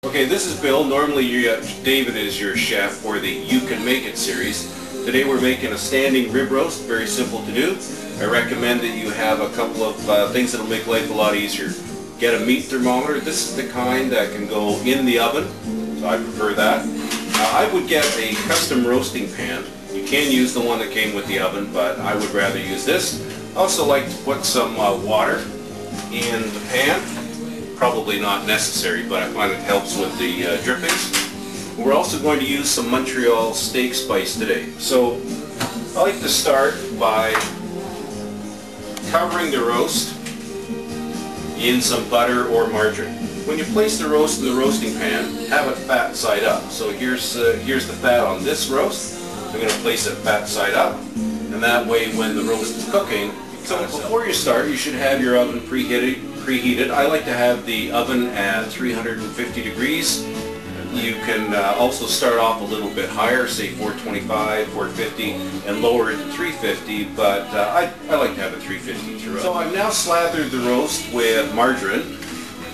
Okay, this is Bill. Normally David is your chef for the You Can Make It series. Today we're making a standing rib roast, very simple to do. I recommend that you have a couple of things that will make life a lot easier. Get a meat thermometer. This is the kind that can go in the oven, so I prefer that. I would get a custom roasting pan. You can use the one that came with the oven, but I would rather use this. I also like to put some water in the pan. Probably not necessary, but I find it helps with the drippings. We're also going to use some Montreal steak spice today. So I like to start by covering the roast in some butter or margarine. When you place the roast in the roasting pan, have it fat side up. So here's the fat on this roast. I'm going to place it fat side up, and that way when the roast is cooking, so before you start, you should have your oven preheated. I like to have the oven at 350 degrees. You can also start off a little bit higher, say 425, 450, and lower it to 350, but I like to have it 350 throughout. So I've now slathered the roast with margarine,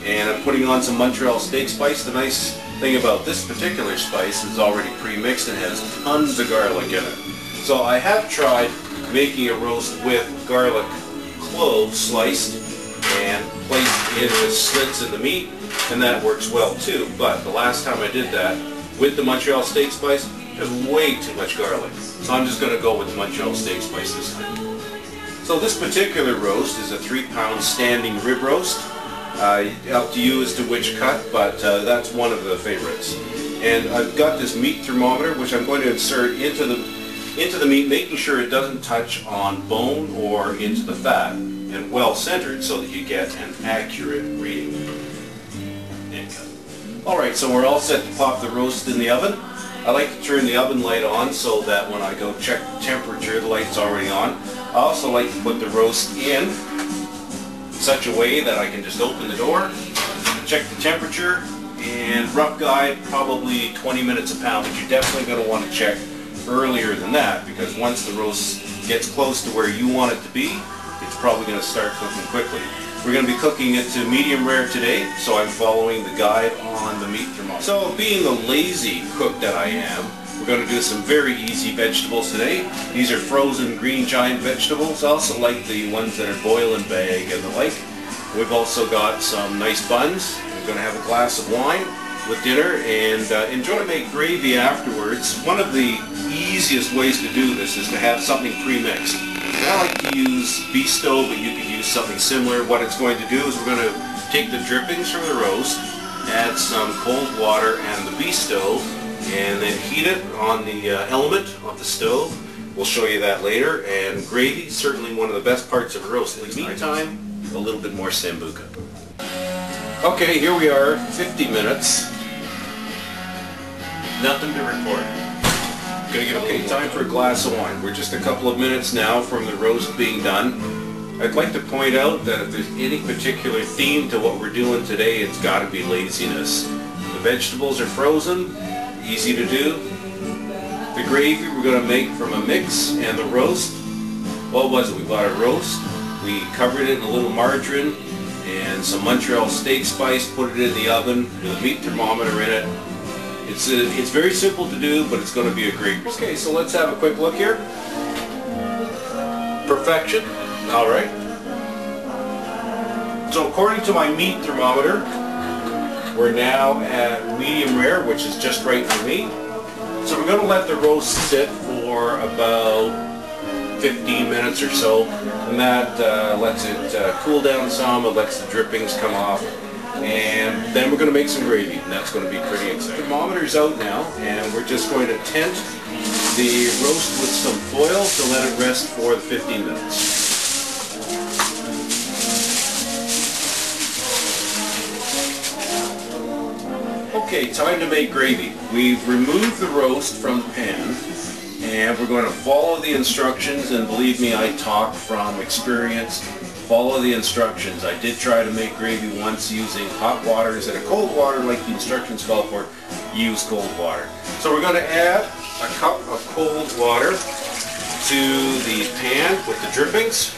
and I'm putting on some Montreal steak spice. The nice thing about this particular spice is it's already pre-mixed and has tons of garlic in it. So I have tried making a roast with garlic cloves sliced and placed into slits in the meat, and that works well too. But the last time I did that with the Montreal steak spice, there's way too much garlic. So I'm just going to go with the Montreal steak spice this time. So this particular roast is a 3-pound standing rib roast. Up to you as to which cut, but that's one of the favorites. And I've got this meat thermometer, which I'm going to insert into the meat, making sure it doesn't touch on bone or into the fat, and well centered so that you get an accurate reading. Alright, so we're all set to pop the roast in the oven. I like to turn the oven light on so that when I go check the temperature, the light's already on. I also like to put the roast in such a way that I can just open the door, check the temperature, and rough guide, probably 20 minutes a pound, but you're definitely going to want to check earlier than that, because once the roast gets close to where you want it to be, it's probably going to start cooking quickly. We're going to be cooking it to medium rare today, so I'm following the guide on the meat thermometer. So being the lazy cook that I am, we're going to do some very easy vegetables today. These are frozen green giant vegetables. I also like the ones that are boil and bag and the like. We've also got some nice buns. We're going to have a glass of wine with dinner and enjoy to make gravy afterwards. One of the easiest ways to do this is to have something pre-mixed. I like to use Bisto, but you can use something similar. What it's going to do is we're going to take the drippings from the roast, add some cold water and the Bisto, and then heat it on the element of the stove. We'll show you that later. And gravy, certainly one of the best parts of a roast. In the meantime, a little bit more Sambuca. Okay, here we are, 50 minutes. Nothing to report. Okay, time for a glass of wine. We're just a couple of minutes now from the roast being done. I'd like to point out that if there's any particular theme to what we're doing today, it's got to be laziness. The vegetables are frozen, easy to do. The gravy we're going to make from a mix, and the roast, what was it? We bought a roast, we covered it in a little margarine and some Montreal steak spice, put it in the oven with a meat thermometer in it. It's very simple to do, but it's going to be a great recipe. Okay, so let's have a quick look here. Perfection. All right. So according to my meat thermometer, we're now at medium rare, which is just right for me. So we're going to let the roast sit for about 15 minutes or so, and that lets it cool down some. It lets the drippings come off. And then we're going to make some gravy, and that's going to be pretty exciting. The thermometer's out now, and we're just going to tent the roast with some foil to let it rest for the 15 minutes. Okay, time to make gravy. We've removed the roast from the pan, and we're going to follow the instructions, and believe me, I talk from experience. Follow the instructions. I did try to make gravy once using hot water instead of cold water like the instructions call for. Use cold water. So we're going to add a cup of cold water to the pan with the drippings,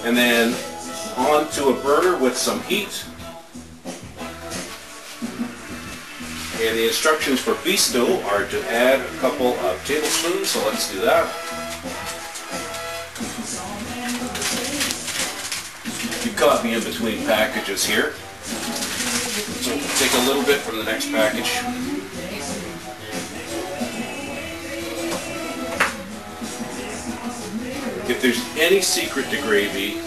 and then onto a burner with some heat. And the instructions for Bisto are to add a couple of tablespoons, so let's do that. You caught me in between packages here. So we'll take a little bit from the next package. If there's any secret to gravy,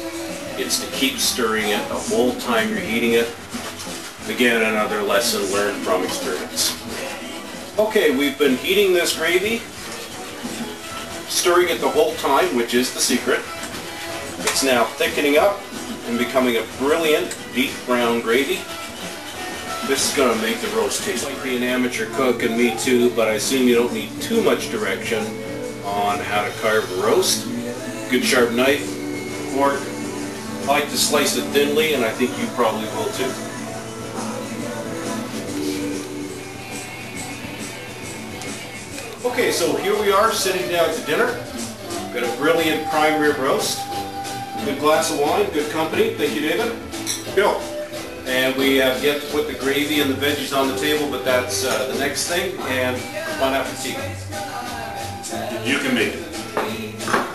it's to keep stirring it the whole time you're heating it. Again, another lesson learned from experience. Okay, we've been heating this gravy, stirring it the whole time, which is the secret. It's now thickening up and becoming a brilliant deep brown gravy. This is going to make the roast taste like be an amateur cook, and me too, but I assume you don't need too much direction on how to carve a roast. Good sharp knife, fork. I like to slice it thinly, and I think you probably will too. Okay, so here we are sitting down to dinner. Got a brilliant prime rib roast. Good glass of wine, good company. Thank you, David. Bill. And we have yet to put the gravy and the veggies on the table, but that's the next thing. And bon appetit. You can make it.